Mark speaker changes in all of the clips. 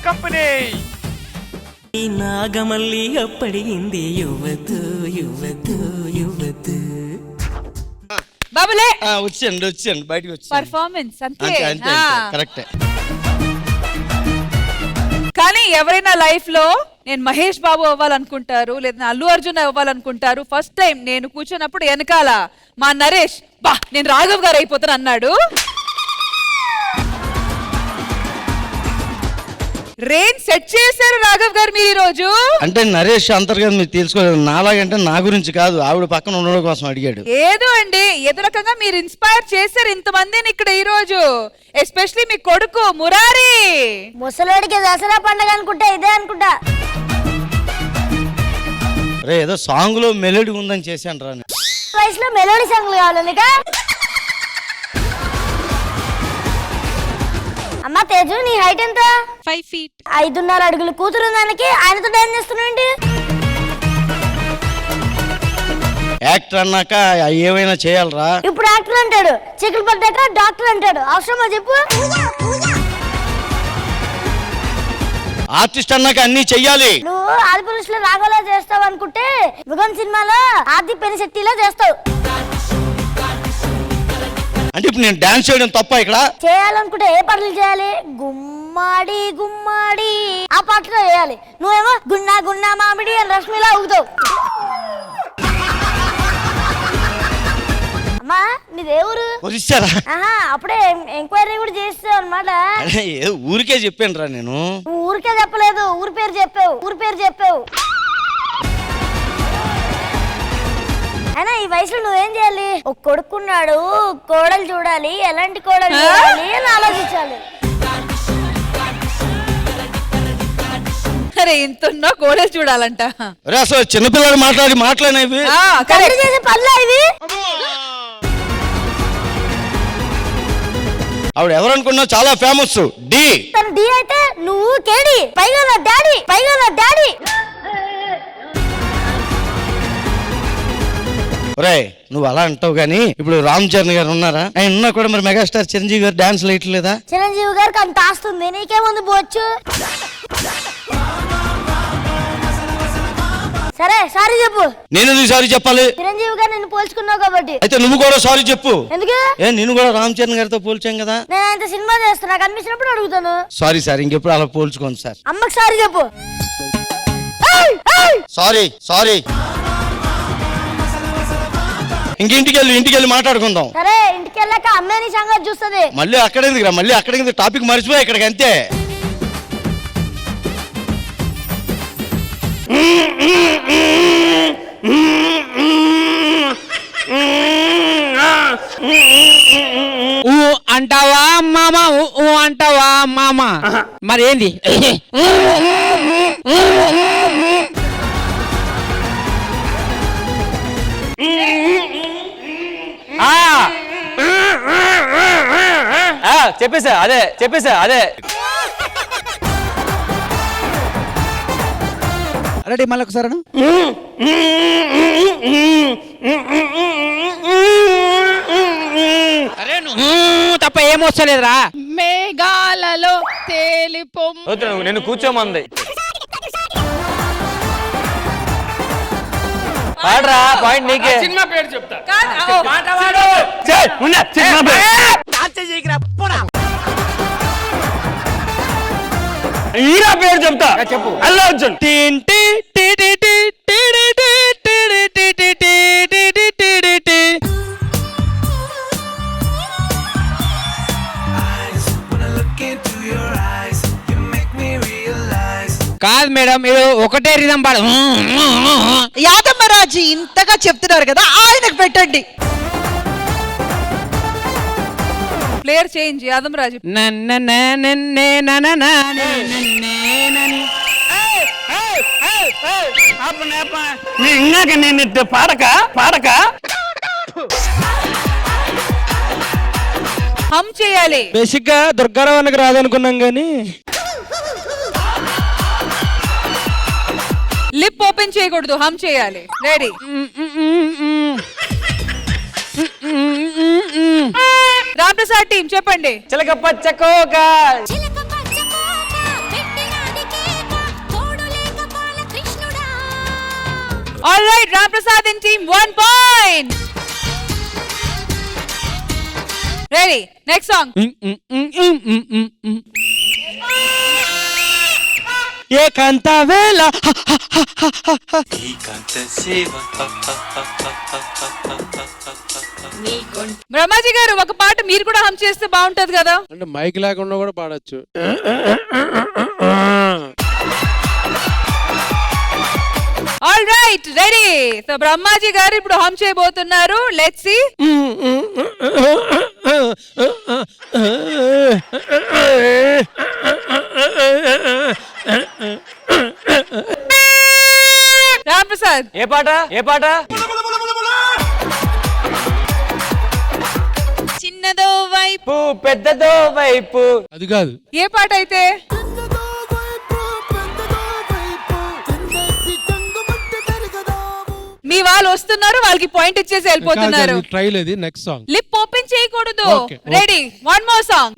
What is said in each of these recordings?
Speaker 1: Company.
Speaker 2: నాగమల్లి అప్పడింది యువతు యువతు యువతు.
Speaker 3: బాబులే
Speaker 4: వచ్చాను బయటకు వచ్చి
Speaker 3: పర్ఫార్మెన్స్ అంతే
Speaker 4: కరెక్టే.
Speaker 3: కానీ ఎవరైనా లైఫ్ లో నేను మహేష్ బాబు అవ్వాలనుకుంటారు, లేదా అల్లు అర్జున్ అవ్వాలనుకుంటారు. ఫస్ట్ టైం నేను కూర్చున్నప్పుడు వెనకాల మా నరేష్ బా నేను రాఘవ్ గారు అయిపోతాను అన్నాడు. రెయిన్ సెట్ చేశారు రాఘవ్ గారు మీరు ఈ రోజు.
Speaker 4: అంటే నరేష్ అంతర్గతం మీరు తెలుసుకోలేదు, నాలాగంటే నా గురించి కాదు, ఆవిడ పక్కన ఉండడం కోసం అడిగాడు.
Speaker 3: ఏదో అండి ఏదో రకంగా మీరు ఇన్స్పైర్ చేశారు ఇంతమందిని ఇక్కడ ఈ రోజు. ఎస్పెషల్లీ మీ కొడుకు మురారి.
Speaker 5: ముసలోడికి దసరా పండుగ అనుకుంటా ఇదే అనుకుంటా.
Speaker 4: రే ఏదో సాంగ్ లో మెలోడీ ఉందని చేశాను రా.
Speaker 5: వయసులో మెలోడీ సాంగ్లు కావాలి. అమ్మా తేజు నీ హైట్ ఎంత?
Speaker 3: 5 feet.
Speaker 5: 5.5 అడుగులు కూతురు దానికి ఆయనతో డాన్స్ చేస్తున్నావు.
Speaker 4: యాక్టర్ అన్నాక ఏమైనా చేయాలరా.
Speaker 5: ఇప్పుడు యాక్టర్ అంటాడు, చిక్కులు పడ్డాక డాక్టర్ అంటాడు. అవసరమా చెప్పు?
Speaker 4: ఆర్టిస్ట్ అన్నాక అన్ని చెయ్యాలి.
Speaker 5: నువ్వు ఆదిపురుషులో రాఘవలా చేస్తావు అనుకుంటే మృగం సినిమాలో ఆది పెనిశెట్టిలా చేస్తావు.
Speaker 4: అంటే ఇప్పుడు నేను డాన్స్ చేయడం తప్ప? ఇక్కడ
Speaker 5: చేయాలనుకుంటే ఏ పాటలు చేయాలి? గుమ్మాడి గుమ్మాడి ఆ పాటలో చేయాలి. నువ్వేమో గున్నా గున్నా మామిడి అని రష్మిలా ఊగుతావు. అమ్మా నీదే ఊరు? అప్పుడే ఎంక్వైరీ కూడా చేస్తావు అనమాట.
Speaker 4: ఊరికే చెప్పాను రా నేను.
Speaker 5: నువ్వు ఊరికే చెప్పలేదు, ఊరి పేరు చెప్పావు. అయినా ఈ వయసులో నువ్వేం చేయాలి? ఒక కొడుకున్నాడు, కోడలు చూడాలి, ఎలాంటి కోడలు చూడాలి అని ఆలోచించాలి.
Speaker 3: అరే ఇంత కోడలు చూడాలంట.
Speaker 4: అసలు చిన్నపిల్లలు మాట్లాడినవి
Speaker 5: చేసే పనులా ఇవి?
Speaker 4: ఆవిడ ఎవరనుకున్నా చాలా ఫేమస్. డి
Speaker 5: తన డి అయితే నువ్వు కేడి, పైగా నా డాడీ.
Speaker 4: ఒరే నువ్వు అలా అంటావు గానీ ఇప్పుడు రామ్ చరణ్ గారు ఉన్నారా? ఆయన ఉన్నా కూడా మరి మెగాస్టార్ చిరంజీవి గారు డాన్స్ లేట్లేదా?
Speaker 5: చిరంజీవి గారికి అంత ఆస్తుంది, నీకేముంది పోవచ్చు. సరే సారీ చెప్పు.
Speaker 4: నేను ఎందుకు సారీ చెప్పాలి?
Speaker 5: చిరంజీవి గారు నిన్ను పోల్చుకున్నావు కాబట్టి.
Speaker 4: అయితే నువ్వు కూడా సారీ చెప్పు.
Speaker 5: ఎందుకు?
Speaker 4: నేను కూడా రామ్ చరణ్ గారితో పోల్చాం కదా.
Speaker 5: నేను ఆయన సినిమా చేస్తున్నా, కనిపించినప్పుడు అడుగుతాను.
Speaker 4: సారీ సార్, ఇంకెప్పుడు అలా పోల్చుకోండి సార్.
Speaker 5: అమ్మకి సారీ చెప్పు.
Speaker 4: సారీ ఇంటికి వెళ్ళి మాట్లాడుకుందాం.
Speaker 5: సరే ఇంటికి వెళ్ళాక అమ్మే నీ సంగతి చూస్తుంది.
Speaker 4: మళ్ళీ అక్కడేందుకు టాపిక్ మర్చిపోయా ఇక్కడికి అంతే.
Speaker 6: అంటావా మామ? అంటావా మామ? మరేంది? చెప్పేసా అదే.
Speaker 7: రెడీ మళ్ళీ ఒకసారి.
Speaker 6: అరే తప్ప ఏమొస్తలేదురా.
Speaker 8: మేఘాలలో తేలిపొమ్మ.
Speaker 1: నేను కూర్చోమంది. పాడరా పాయింట్ నీకే. సినిమా పేరు చెప్తా. హీరో పేరు చెప్తా. చెప్పు. అల్లు అర్జున్.
Speaker 6: కాదు మేడం, మీరు ఒకటే రిధం పాడు.
Speaker 8: యాదమ్మరాజు ఇంతగా చెప్తున్నారు కదా, ఆయనకు పెట్టండి.
Speaker 3: Player change Yadammaraju.
Speaker 1: ఇందాక నేను పాడక
Speaker 3: హమ్ చేయాలి.
Speaker 7: బేసిక్ గా దుర్గారావుకి రాదనుకున్నాం గానీ
Speaker 3: లిప్ ఓపెన్ చేయకూడదు, హమ్ చేయాలి. రెడీ? రామ్ ప్రసాద్ టీం చెప్పండి.
Speaker 1: చిలక పచ్చకోక
Speaker 3: all right, Ram Prasad and team 1 point. Ready, next song.
Speaker 7: ఏకాంత వేళ
Speaker 3: బ్రహ్మాజీ గారు ఒక పాట మీరు కూడా హమ్ చేస్తే బాగుంటది కదా.
Speaker 7: అంటే మైక్ లేకుండా కూడా పాడొచ్చు.
Speaker 3: All right, ready. So Brahmaji garu ఇప్పుడు హమ్ చేయబోతున్నారు. Let's see. రామ్ ప్రసాద్,
Speaker 6: ఏ పాట ఏ పాట?
Speaker 3: చిన్నదో వైపు
Speaker 6: పెద్దదో వైపు.
Speaker 7: అది కాదు.
Speaker 3: ఏ పాట అయితే? మీ వాళ్ళు వస్తున్నారు, వాళ్ళకి పాయింట్ ఇచ్చేసి వెళ్ళిపోతున్నారు.
Speaker 7: ట్రైల్ ఇది. Next song.
Speaker 3: లిప్ ఓపెన్ చేయకూడదు.
Speaker 7: Okay, okay.
Speaker 3: Ready, one more song.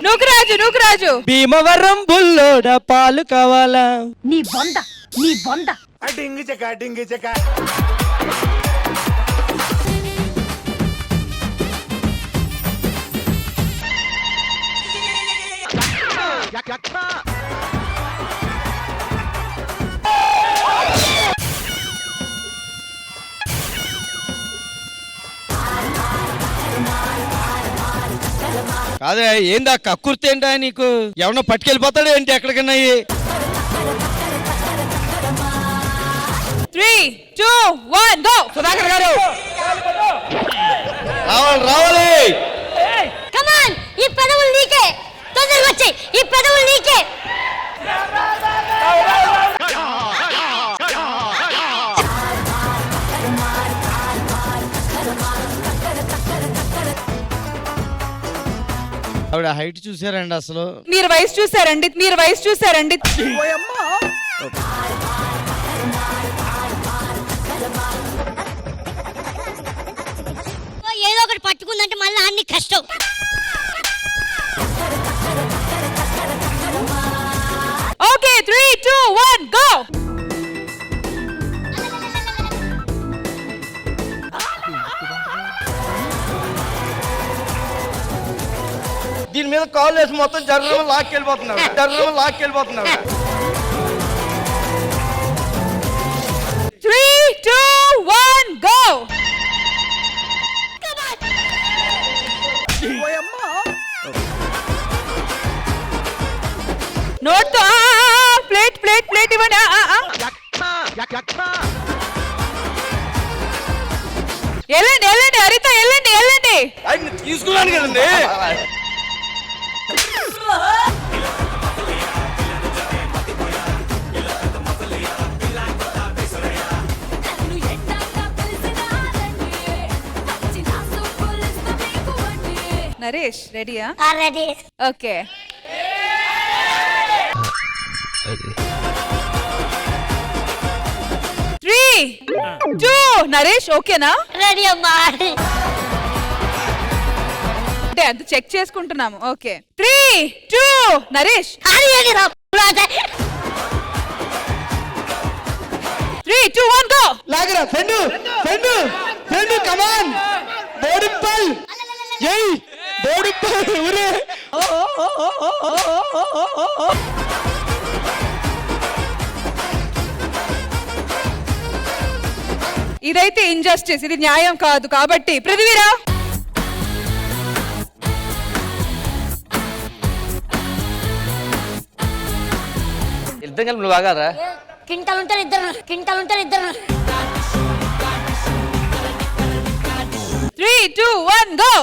Speaker 3: Nukaraju.
Speaker 7: Bhimavaram బుల్లోడ పాలు కావాలా?
Speaker 5: నీ బొంద నీ బొంద.
Speaker 4: కాదే, ఏందా కక్కుర్తి ఏంటా నీకు? ఎవరన్నా పట్టుకెళ్ళిపోతాడు ఏంటి ఎక్కడికన్నా?
Speaker 3: 3, 2, 1 గో.
Speaker 6: సుధాకర్ గారు
Speaker 4: రావాలి.
Speaker 5: కమాన్, ఈ పెదవులు నీకే, తొందరగా వచ్చేయ్, ఈ పెదవులు నీకే.
Speaker 4: ఆవిడ హైట్ చూసారండి అసలు?
Speaker 3: మీరు వయసు చూసారండి.
Speaker 5: ఏదో ఒకటి పట్టుకుందంటే మళ్ళీ అన్ని కష్టం.
Speaker 3: Okay, 3, 2, 1 go.
Speaker 4: దీని మీద కాల్ వేసి మొత్తం జర్ర లాక్కెళ్ళిపోతున్నాడు.
Speaker 3: 3, 2, 1 గో. నోట్ తో ప్లేట్ ఇవ్వండి. వెళ్ళండి హరిత, వెళ్ళండి.
Speaker 4: తీసుకున్నాను కదండి.
Speaker 3: నరేష్ రెడీయా?
Speaker 5: రెడీ.
Speaker 3: ఓకే. త్రీ, 2 నరేష్ ఓకేనా?
Speaker 5: రెడీ అమ్మా.
Speaker 3: అంటే అంత చెక్ చేసుకుంటున్నాము. ఓకే, 3, 2 నరేష్. 3, 2, 1 గో.
Speaker 7: లాగరా ఫ్రెండ్ కమాన్. బోడిప్పల్ జై బోడిప్పల్ ఊరే.
Speaker 3: ఇదైతే ఇంజస్టిస్, ఇది న్యాయం కాదు. కాబట్టి పృథ్వీరా.
Speaker 6: ఇద్దరు కలిపి నువ్వు బాగారా?
Speaker 5: కింటాలు ఉంటారు ఇద్దరు.
Speaker 3: 3, 2, 1 గో.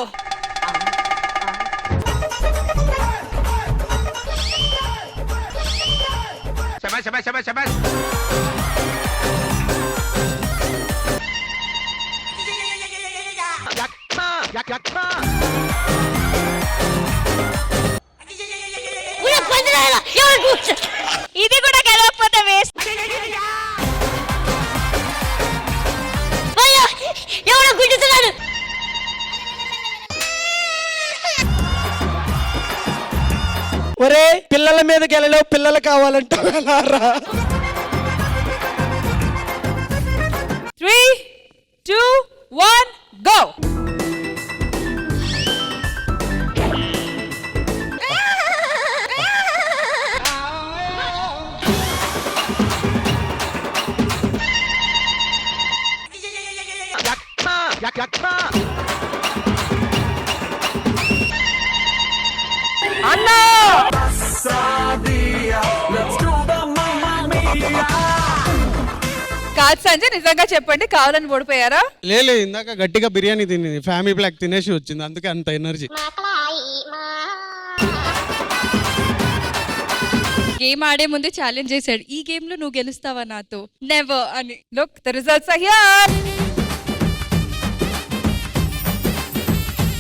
Speaker 3: ఇది కూడా గెలవకపోతే వేస్ట్.
Speaker 5: ఎవడో గుడ్డుతున్నాడు.
Speaker 7: ఒరే పిల్ల పిల్లల మీదకి వెళ్ళలేవు పిల్లలు కావాలంటావు ఎలా రా?
Speaker 3: 3, 2, 1 గో. కాదు సంజయ్, నిజంగా చెప్పండి, కావాలని ఓడిపోయారా?
Speaker 7: లేదు ఇందాక గట్టిగా బిర్యానీ తిని ఫ్యామిలీ ప్యాక్ తినేసి వచ్చింది, అందుకే అంత ఎనర్జీ.
Speaker 8: గేమ్ ఆడే ముందే ఛాలెంజ్ చేశాడు, ఈ గేమ్ లో నువ్వు గెలుస్తావా నాతో, నెవర్ అని.
Speaker 3: Look, the results are here.